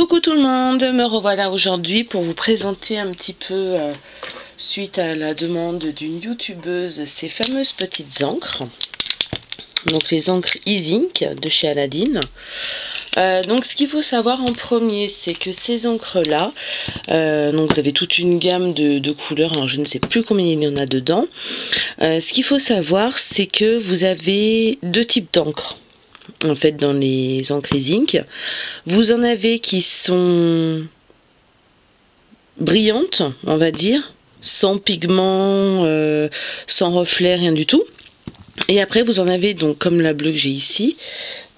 Coucou tout le monde, me revoilà aujourd'hui pour vous présenter un petit peu, suite à la demande d'une youtubeuse, ces fameuses petites encres. Donc les encres E-Ink de chez Aladdin. Donc ce qu'il faut savoir en premier, c'est que ces encres là, donc vous avez toute une gamme de couleurs, alors je ne sais plus combien il y en a dedans. Ce qu'il faut savoir, c'est que vous avez deux types d'encre. En fait, dans les encres E-Ink, vous en avez qui sont brillantes, on va dire, sans pigment, sans reflet, rien du tout. Et après, vous en avez donc comme la bleue que j'ai ici,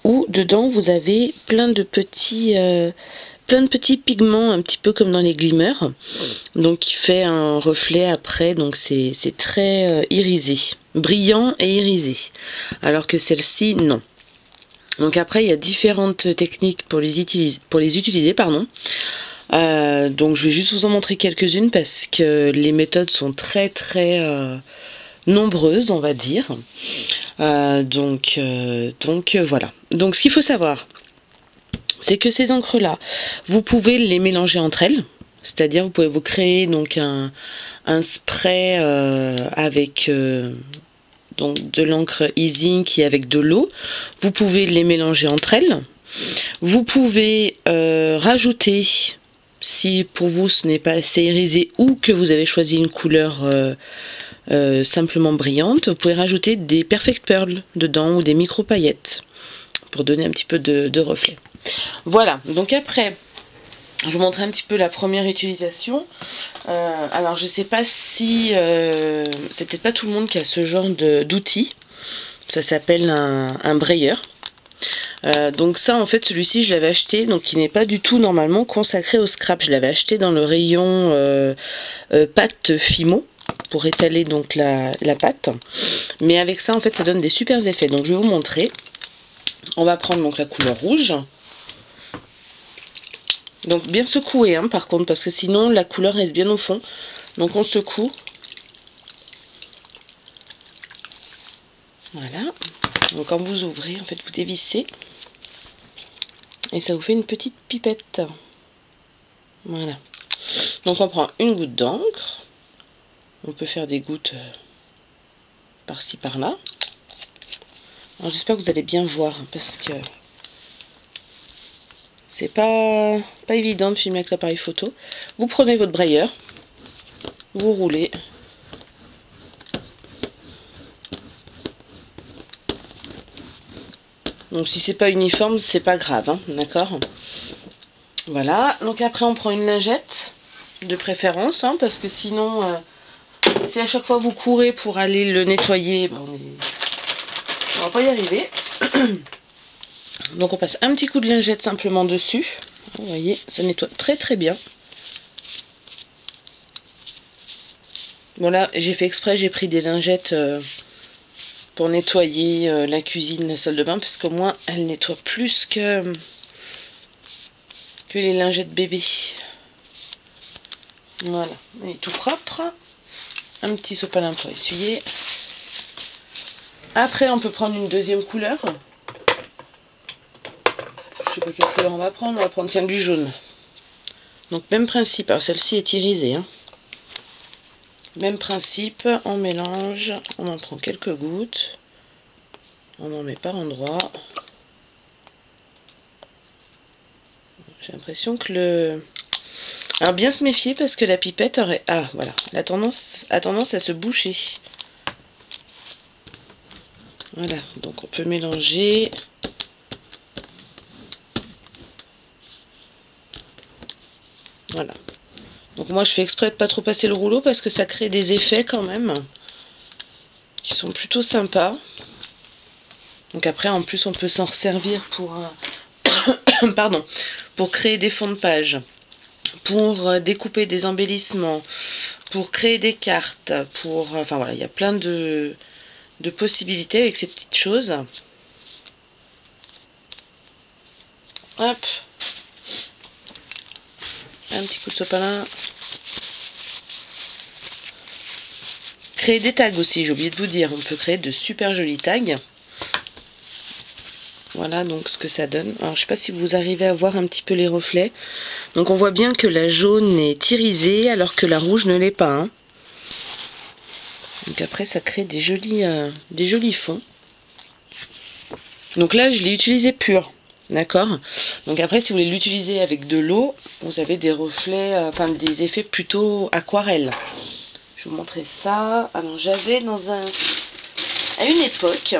où dedans vous avez plein de petits pigments, un petit peu comme dans les glimmers, donc qui fait un reflet après, donc c'est très irisé, brillant et irisé, alors que celle-ci non. Donc après il y a différentes techniques pour les utiliser, pardon. Donc je vais juste vous en montrer quelques-unes parce que les méthodes sont très nombreuses, on va dire. Donc voilà. Donc ce qu'il faut savoir, c'est que ces encres là, vous pouvez les mélanger entre elles, c'est-à-dire vous pouvez vous créer donc un spray avec donc de l'encre E-Ink et avec de l'eau. Vous pouvez les mélanger entre elles. Vous pouvez rajouter, si pour vous ce n'est pas assez irisé ou que vous avez choisi une couleur simplement brillante, vous pouvez rajouter des Perfect Pearl dedans ou des micro paillettes pour donner un petit peu de reflet. Voilà, donc après je vous montrer un petit peu la première utilisation. Alors je sais pas si c'est peut-être pas tout le monde qui a ce genre d'outil. Ça s'appelle un brayeur. Donc ça en fait, celui-ci je l'avais acheté, donc il n'est pas du tout normalement consacré au scrap. Je l'avais acheté dans le rayon pâte Fimo pour étaler donc la pâte, mais avec ça en fait ça donne des super effets. Donc je vais vous montrer. On va prendre donc la couleur rouge, donc bien secouer hein, par contre, parce que sinon la couleur reste bien au fond. Donc on secoue, voilà. Donc quand vous ouvrez en fait vous dévissez et ça vous fait une petite pipette. Voilà. Donc on prend une goutte d'encre. On peut faire des gouttes par-ci par-là. Alors j'espère que vous allez bien voir hein, parce que c'est pas évident de filmer avec l'appareil photo. Vous prenez votre brayeur, vous roulez. Donc si c'est pas uniforme, c'est pas grave, hein, d'accord. Voilà, donc après on prend une lingette, de préférence, hein, parce que sinon, si à chaque fois vous courez pour aller le nettoyer, ben on va pas y arriver. Donc on passe un petit coup de lingette simplement dessus. Vous voyez, ça nettoie très bien. Bon là, j'ai fait exprès, j'ai pris des lingettes pour nettoyer la cuisine, la salle de bain, parce qu'au moins elle nettoie plus que les lingettes bébé. Voilà, elle est tout propre. Un petit sopalin pour essuyer. Après, on peut prendre une deuxième couleur. Je sais pas quelle couleur on va prendre celle du jaune. Donc même principe, alors celle-ci est irisée. Hein. Même principe, on mélange, on en prend quelques gouttes. On en met par endroit. J'ai l'impression que le... Alors bien se méfier parce que la pipette aurait... Ah voilà, a tendance à se boucher. Voilà, donc on peut mélanger. Voilà. Donc moi je fais exprès de pas trop passer le rouleau parce que ça crée des effets quand même qui sont plutôt sympas. Donc après en plus on peut s'en resservir pour pardon, pour créer des fonds de page, pour découper des embellissements, pour créer des cartes, pour enfin voilà, il y a plein de possibilités avec ces petites choses. Hop, un petit coup de sopalin. Créer des tags aussi, j'ai oublié de vous dire, on peut créer de super jolis tags. Voilà donc ce que ça donne. Alors je sais pas si vous arrivez à voir un petit peu les reflets. Donc on voit bien que la jaune est irisée alors que la rouge ne l'est pas. Hein. Donc après ça crée des jolis fonds. Donc là je l'ai utilisé pur. D'accord. Donc après si vous voulez l'utiliser avec de l'eau, vous avez des reflets, enfin des effets plutôt aquarelle. Je vais vous montrer ça. Alors j'avais à une époque,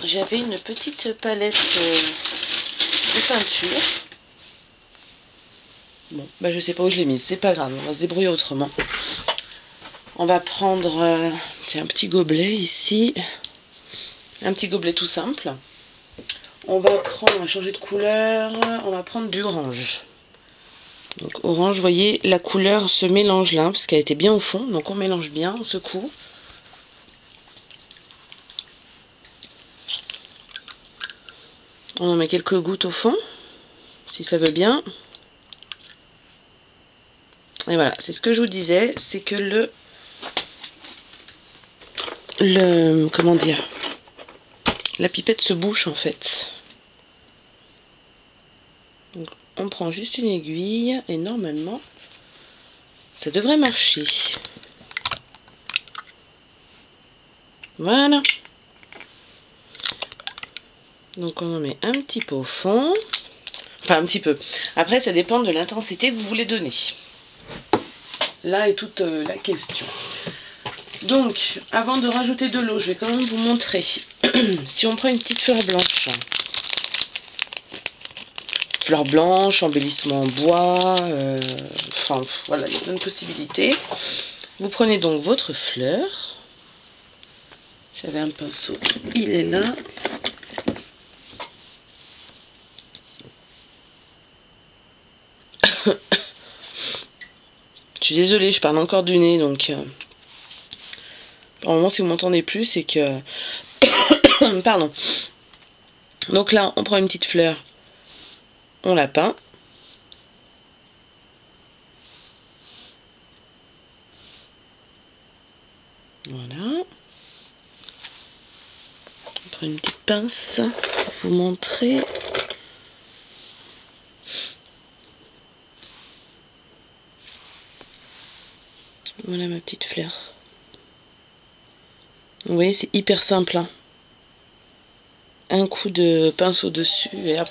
j'avais une petite palette de peinture. Bon, bah je sais pas où je l'ai mise, c'est pas grave, on va se débrouiller autrement. On va prendre un petit gobelet ici, un petit gobelet tout simple. On va changer de couleur, on va prendre du orange. Donc orange, vous voyez, la couleur se mélange là, parce qu'elle était bien au fond, donc on mélange bien, on secoue. On en met quelques gouttes au fond, si ça veut bien. Et voilà, c'est ce que je vous disais, c'est que comment dire, la pipette se bouche en fait. Donc on prend juste une aiguille et normalement ça devrait marcher. Voilà. Donc on en met un petit peu au fond. Enfin un petit peu. Après ça dépend de l'intensité que vous voulez donner. Là est toute la question. Donc avant de rajouter de l'eau, je vais quand même vous montrer. Si on prend une petite fleur blanche, embellissement en bois, enfin voilà, il y a plein de possibilités. Vous prenez donc votre fleur. J'avais un pinceau, il est là. Je suis désolée, je parle encore du nez, donc normalement si vous m'entendez plus, c'est que pardon. Donc là, on prend une petite fleur, on la peint. Voilà. On prend une petite pince pour vous montrer. Voilà ma petite fleur. Vous voyez, c'est hyper simple. Hein. Un coup de pinceau dessus et hop,